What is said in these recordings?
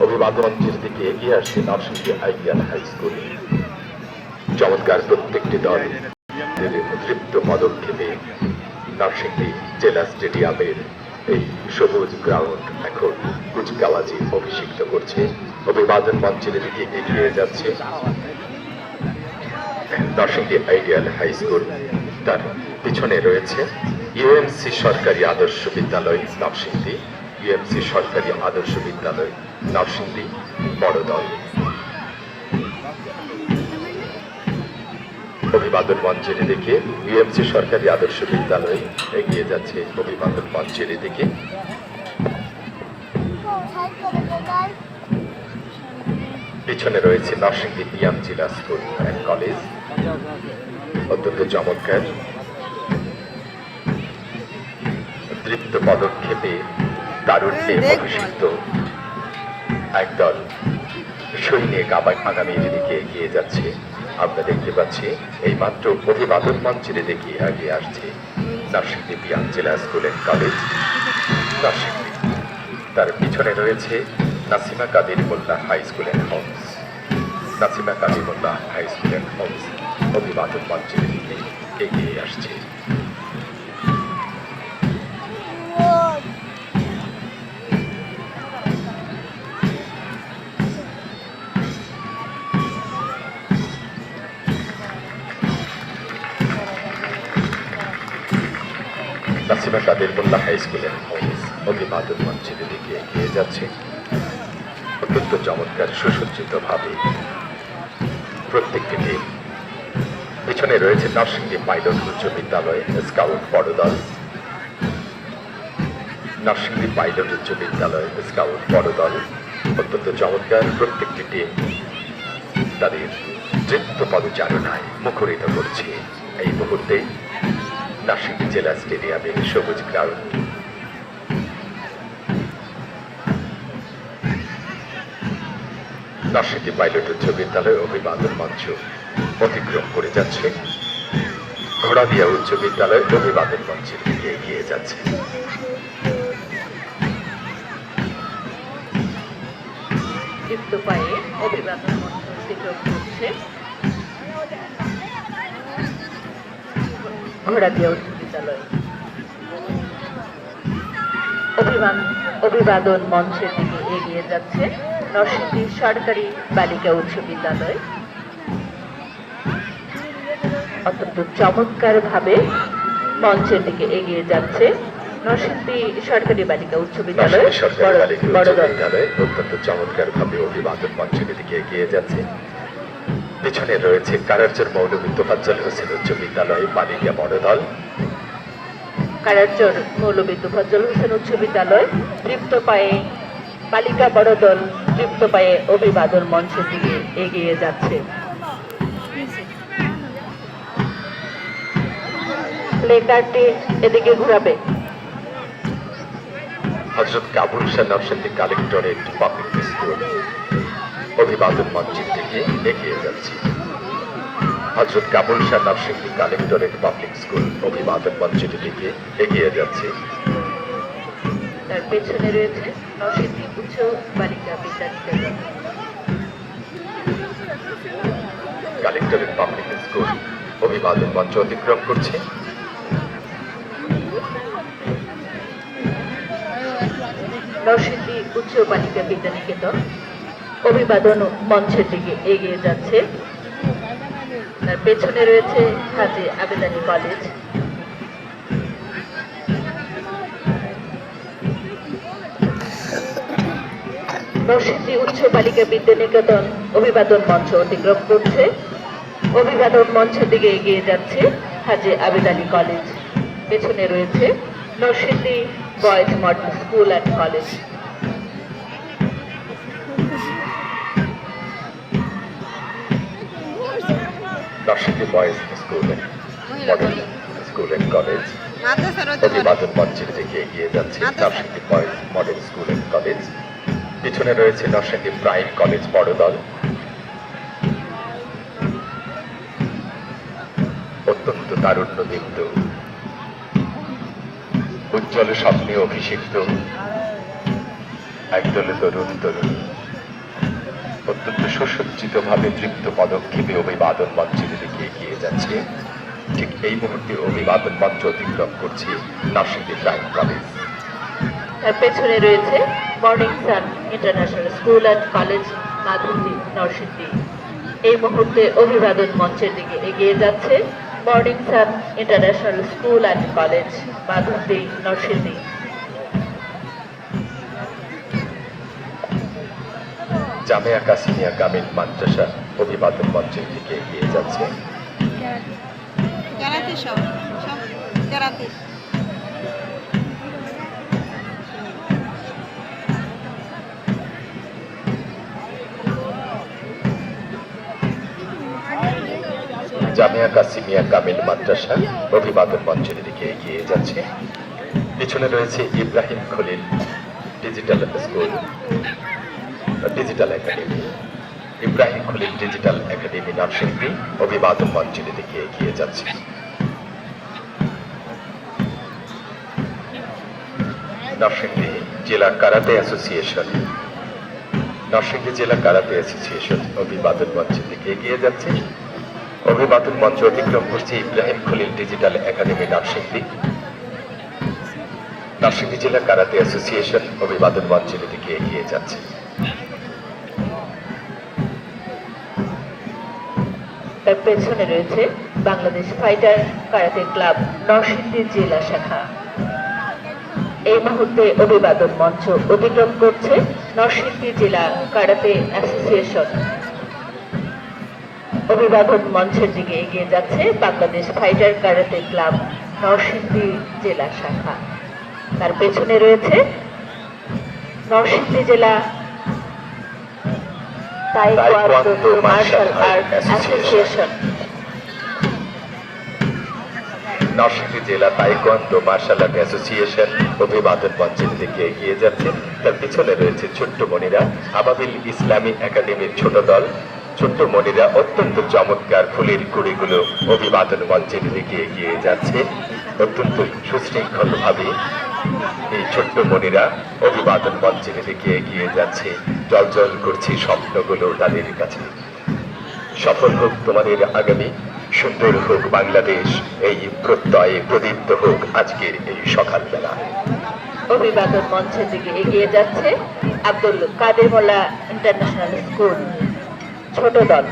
অভিবাদনের দিকে এগিয়ে আসছে নরসিংদী আইডিয়াল হাই স্কুল। চমৎকার প্রত্যেকটি দল তৃপ্ত পদক্ষেপে নরসিংদী জেলা স্টেডিয়ামের এই সবুজ গ্রাউন্ড এখন কুচকাওয়াজি অভিষিক্ত করছে। অভিবাদন মঞ্চের দিকে এগিয়ে যাচ্ছে নরসিংদী আইডিয়াল হাই স্কুল। তার পিছনে রয়েছে ইউএমসি সরকারি আদর্শ বিদ্যালয় নরসিংদী, ইউএমসি সরকারি আদর্শ বিদ্যালয় নরসিংদী বড় দল। অভিবাদন মঞ্চের দিকে ইউএমসি সরকারি আদর্শ বিদ্যালয় এগিয়ে যাচ্ছে অভিবাদন মঞ্চের দিকে। পিছনে রয়েছে নরসিংদী পিএম জিলা স্কুল অ্যান্ড কলেজ। অত্যন্ত চমৎকার তৃপ্ত পদক্ষেপে তারুণ্যে অভিষিক্ত একদল সৈনিক আগামীর দিকে এগিয়ে যাচ্ছে। আমরা দেখতে পাচ্ছি এই মাত্র অভিবাদন মঞ্চের দিকে এগিয়ে আসছে নরসিংদী পিএম জেলা স্কুল অ্যান্ড কলেজ নরসিংদী। তার পিছনে রয়েছে Nasima Kader Mollah high school and homes, Nasima Kader Mollah high school and homes অভিবাদন মঞ্চের দিকে এগিয়ে আসছে। Nasima Kader Mollah high school and homes অভিবাদন মঞ্চের দিকে এগিয়ে যাচ্ছে অত্যন্ত চমৎকার সুসজ্জিত ভাবে প্রত্যেকটি টিম। পিছনে রয়েছে নরসিংদী পাইলট উচ্চ বিদ্যালয় স্কাউট বড় দল, নরসিংদী পাইলট উচ্চ বিদ্যালয় স্কাউট বড় দল। অত্যন্ত চমৎকার প্রত্যেকটি টিম তাদের নৃত্য পদচারণায় মুখরিত করছে এই মুহূর্তে নরসিংদী জেলা স্টেডিয়ামের সবুজ গ্রাউন্ড। নরসিংদী পাইলট উচ্চ বিদ্যালয় অভিবাদন মঞ্চ অতিক্রম করে যাচ্ছে। ঘোড়াদিয়া উচ্চ বিদ্যালয় অভিবাদন মঞ্চের দিকে এগিয়ে যাচ্ছে। যুক্ত পায়ে অভিবাদন মঞ্চ অতিক্রম করছে ঘোড়াদিয়া উচ্চ বিদ্যালয়। অভিবাদন মঞ্চের দিকে এগিয়ে যাচ্ছে নরসিংদী সরকারি বালিকা উচ্চ বিদ্যালয়। অত্যন্ত চমৎকার ভাবে মঞ্চের দিকে এগিয়ে যাচ্ছে নরসিংদী সরকারি বালিকা উচ্চ বিদ্যালয় বড় দল। অত্যন্ত চমৎকার ভাবে অভিবাদন মঞ্চের দিকে এগিয়ে যাচ্ছে। পিছনে রয়েছে কারারচর মৌলভী তোফাজ্জল হোসেন উচ্চ বিদ্যালয় বালিকা বড় দল, কারারচর মৌলভী তোফাজ্জল হোসেন উচ্চ বিদ্যালয় তৃপ্ত পায়ে বালিকা বড় দল তৃপ্ত পায়ে অভিবাদন মঞ্চের দিকে এগিয়ে যাচ্ছে। প্লেকার্ডটি এদিকে ঘুরাবে। হযরত Kabul Shah Narsingdi collectorate public school অভিবাদন মঞ্চের দিকে এগিয়ে যাচ্ছে। হযরত Kabul Shah Narsingdi collectorate public school অভিবাদন মঞ্চের দিকে এগিয়ে যাচ্ছে। তার পেছনে রয়েছে নরসিংদী উচ্চ বালিকা বিদ্যালয়। কালেক্টরেট পাবলিক স্কুল অভিবাদন মঞ্চ অতিক্রম করছে। নরসিংদী উচ্চ বালিকা বিদ্যানিকেতন অভিবাদন মঞ্চের দিকে এগিয়ে যাচ্ছে। তার পেছনে রয়েছে হাজী আবেদ আলী কলেজ। নরসিংদী উচ্চ বালিকা বিদ্যানিকেতন অভিবাদন মঞ্চ অতিক্রম করছে। অভিবাদন মঞ্চের দিকে এগিয়ে যাচ্ছে হাজী আবেদ আলী কলেজ। পেছনে রয়েছে Narsingdi boys model school and college. Narsingdi boys school model school and college অভিবাদন মঞ্চের দিকে এগিয়ে যাচ্ছে Narsingdi boys model school and college. পিছনে রয়েছে নরসিংদী প্রাইম কলেজ বড় দল। অত্যন্ত তারুণ্যদীপ্ত উজ্জ্বল স্বপ্নে অভিষিক্ত একদল তরুণ তরুণী অত্যন্ত সুসজ্জিতভাবে তৃপ্ত পদক্ষেপে অভিবাদন মঞ্চের দিকে এগিয়ে যাচ্ছে। ঠিক এই মুহূর্তে অভিবাদন মঞ্চ অতিক্রম করছে নরসিংদী প্রাইম কলেজ। তার পেছনে রয়েছে morning sun international school and college Madhabdi Narsingdi. এই মুহূর্তে অভিবাদন মঞ্চের দিকে এগিয়ে যাচ্ছে morning sun international school and college Madhabdi Narsingdi. Jamia Kasimia Kamil মাদ্রাসা অভিবাদন মঞ্চের দিকে এগিয়ে যাচ্ছে। কেরাতে সব কেরাতে জামিয়া কাসিমিয়া কামিল মাদ্রাসা অভিবাদন মঞ্চের দিকে এগিয়ে যাচ্ছে। পিছনে রয়েছে Ibrahim Khalil digital school digital academy. Ibrahim Khalil digital academy Narsingdi অভিবাদন মঞ্চের দিকে এগিয়ে যাচ্ছে। নরসিংদী জেলা কারাতে অ্যাসোসিয়েশন অভিবাদন মঞ্চের দিকে এগিয়ে যাচ্ছে। অভিবাদন মঞ্চ অতিক্রম করছে ইব্রাহিম খলিল ডিজিটাল একাডেমি নরসিংদী। নরসিংদী জেলা কারাতে অ্যাসোসিয়েশন অভিবাদন মঞ্চের দিকে এগিয়ে যাচ্ছে। তার পেছনে রয়েছে Bangladesh fighter karate club Narsingdi জেলা শাখা। এই মুহূর্তে অভিবাদন মঞ্চ অতিক্রম করছে নরসিংদী জেলা কারাতে অ্যাসোসিয়েশন। অভিবাদন মঞ্চের দিকে এগিয়ে যাচ্ছে Bangladesh fighter karate club Narsingdi জেলা শাখা। তার পেছনে রয়েছে নরসিংদী জেলা taekwondo martial art association. Narsingdi জেলা তাইকোয়ান্দো মার্শাল আর্ট অ্যাসোসিয়েশন অভিবাদন মঞ্চের দিকে এগিয়ে যাচ্ছে। তার পিছনে রয়েছে ছোট্ট মনিরা আবাবিল ইসলামী একাডেমির ছোট দল। ছোট্ট মনিরা অত্যন্ত চমৎকার ফুলের কুড়িগুলো অভিবাদন মঞ্চের দিকে এগিয়ে যাচ্ছে। অত্যন্ত সুশৃঙ্খল ভাবে এই ছোট্ট মনিরা অভিবাদন মঞ্চের দিকে এগিয়ে যাচ্ছে। জল জল করছে স্বপ্নগুলো তাদের কাছে। সফল হোক তোমাদের আগামী, সুন্দর হোক বাংলাদেশ, এই প্রত্যয়ে প্রদীপ্ত হোক আজকের এই সকালবেলা। অভিবাদন মঞ্চের দিকে এগিয়ে যাচ্ছে আব্দুল কাদের মোল্লা ইন্টারন্যাশনাল স্কুল ছোট দল।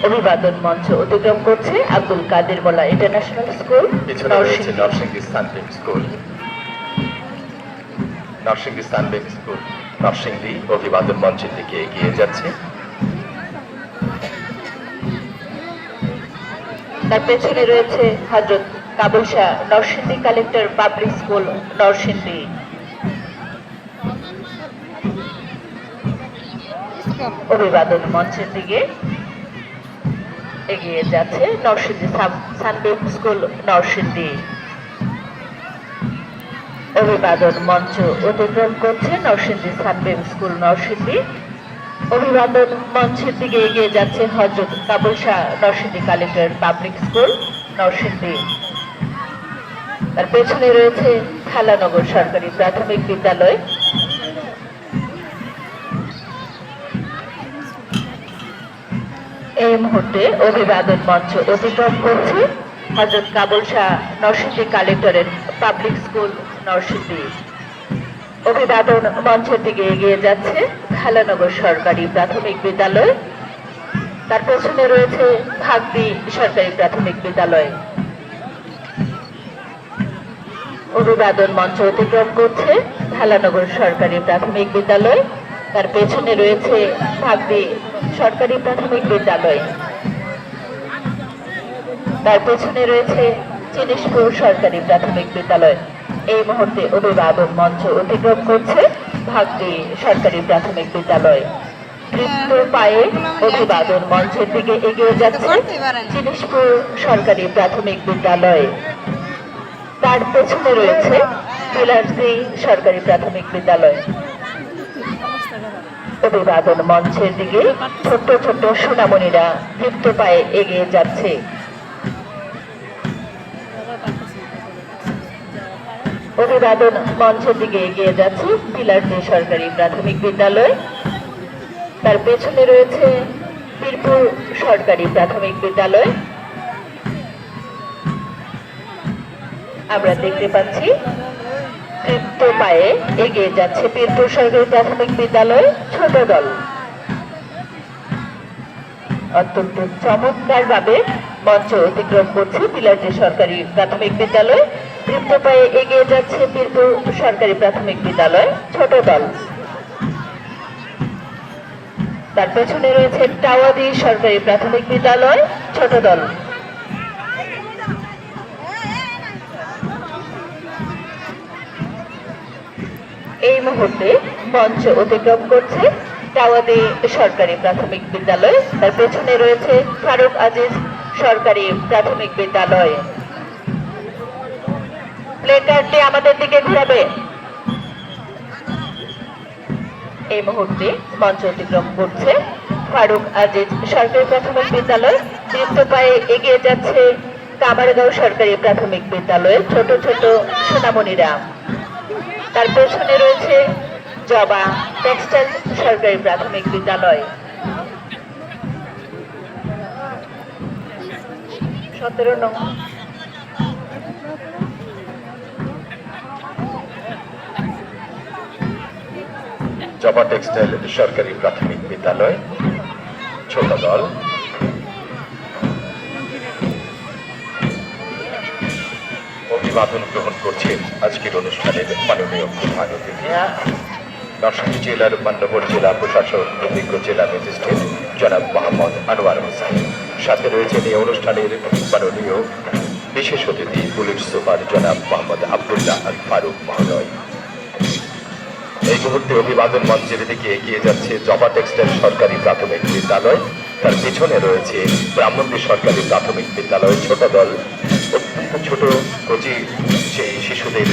অভিবাদন মঞ্চ অতিক্রম করছে আব্দুল কাদের মোল্লা ইন্টারন্যাশনাল স্কুল পিছনে রয়েছে নরসিংদী স্থানবেগ স্কুল। নরসিংদী স্থানবেগ স্কুল নরসিংদী অভিবাদন মঞ্চের দিকে এগিয়ে যাচ্ছে। তার পেছনে রয়েছে হযরত Kabul Shah Narsingdi collector public school Narsingdi. অভিবাদন মঞ্চের দিকে এগিয়ে যাচ্ছে নরসিংদী সানবেগ স্কুল নরসিংদী। অভিবাদন মঞ্চ অতিক্রম করছে নরসিংদী সানবেগ স্কুল নরসিংদী। অভিবাদন মঞ্চের দিকে এগিয়ে যাচ্ছে হযরত Kabul Shah Narsingdi collector public school Narsingdi. তার পেছনে রয়েছে খালানগর সরকারি প্রাথমিক বিদ্যালয়। এই মুহূর্তে অভিবাদন মঞ্চ অতিক্রম করছে হযরত কাবুল শাহ নরসিংদী কালেক্টরের পাবলিক স্কুল নরসিংদী। অভিবাদন মঞ্চের দিকে এগিয়ে যাচ্ছে খালানগর সরকারি প্রাথমিক বিদ্যালয়। তার পেছনে রয়েছে ভাগদি সরকারি প্রাথমিক বিদ্যালয়। অভিবাদন মঞ্চ অতিক্রম করছে খালানগর সরকারি প্রাথমিক বিদ্যালয়। তার পেছনে রয়েছে ভাগদি সরকারি প্রাথমিক বিদ্যালয়। তার পেছনে রয়েছে চিনিশপুর সরকারি প্রাথমিক বিদ্যালয়। এই মুহূর্তে অভিবাদন মঞ্চ অতিক্রম করছে ভাগদি সরকারি প্রাথমিক বিদ্যালয়। তৃপ্ত পায়ে অভিবাদন মঞ্চের দিকে এগিয়ে যাচ্ছে চিনিশপুর সরকারি প্রাথমিক বিদ্যালয়। তার পেছনে রয়েছে বিলাসদি সরকারি প্রাথমিক বিদ্যালয়। অভিবাদন মঞ্চের দিকে ছোট্ট ছোট্ট সোনামণিরা দীপ্ত পায়ে এগিয়ে যাচ্ছে। অভিবাদন মঞ্চের দিকে এগিয়ে যাচ্ছে বিলাসী সরকারি প্রাথমিক বিদ্যালয়, তার পেছনে রয়েছে বীরপুর সরকারি প্রাথমিক বিদ্যালয়। আমরা দেখতে পাচ্ছি দীপ্ত পায়ে এগিয়ে যাচ্ছে বীরপুর সরকারি প্রাথমিক বিদ্যালয় ছোট দল। অত্যন্ত চমৎকার ভাবে মঞ্চ অতিক্রম করছে বিলাসী সরকারি প্রাথমিক বিদ্যালয়। দীপ্ত পায়ে এগিয়ে যাচ্ছে বীরপুর সরকারি প্রাথমিক বিদ্যালয় ছোট দল। তার পেছনে রয়েছে টাওয়াদি সরকারি প্রাথমিক বিদ্যালয় ছোট দল। এই মুহূর্তে মঞ্চ অতিক্রম করছে টাওয়াদি সরকারি প্রাথমিক বিদ্যালয়, তার পেছনে রয়েছে ফারুক আজিজ সরকারি প্রাথমিক বিদ্যালয়। প্লেকার্ডটি আমাদের দিকে ঘুরাবে। এই মুহূর্তে মঞ্চ অতিক্রম করছে ফারুক আজিজ সরকারি প্রাথমিক বিদ্যালয়। দীপ্ত পায়ে এগিয়ে যাচ্ছে কামারগাঁও সরকারি প্রাথমিক বিদ্যালয়ের ছোট ছোট সোনামণিরা। তার পেছনে রয়েছে জবা টেক্সটাইল সরকারি প্রাথমিক বিদ্যালয়। 17 নং। জবা টেক্সটাইল সরকারি প্রাথমিক বিদ্যালয় ছোট দল। অভিবাদন গ্রহণ করছেন আজকের অনুষ্ঠানের মাননীয় প্রধান অতিথি নরসিংদী জেলার মান্যবর জেলা প্রশাসক অভিজ্ঞ জেলা ম্যাজিস্ট্রেট জনাব মোহাম্মদ আনোয়ার হোসেন। সাথে রয়েছেন এই অনুষ্ঠানের মাননীয় বিশেষ অতিথি পুলিশ সুপার জনাব মোহাম্মদ আব্দুল্লাহ আল ফারুক মহোদয়। এই মুহূর্তে অভিবাদন মঞ্চের দিকে এগিয়ে যাচ্ছে জবা টেক্সটাইল সরকারি প্রাথমিক বিদ্যালয়, তার পিছনে রয়েছে ব্রাহ্মণী সরকারি প্রাথমিক বিদ্যালয় ছোট দল। অত্যন্ত ছোট কচি সেই শিশুদের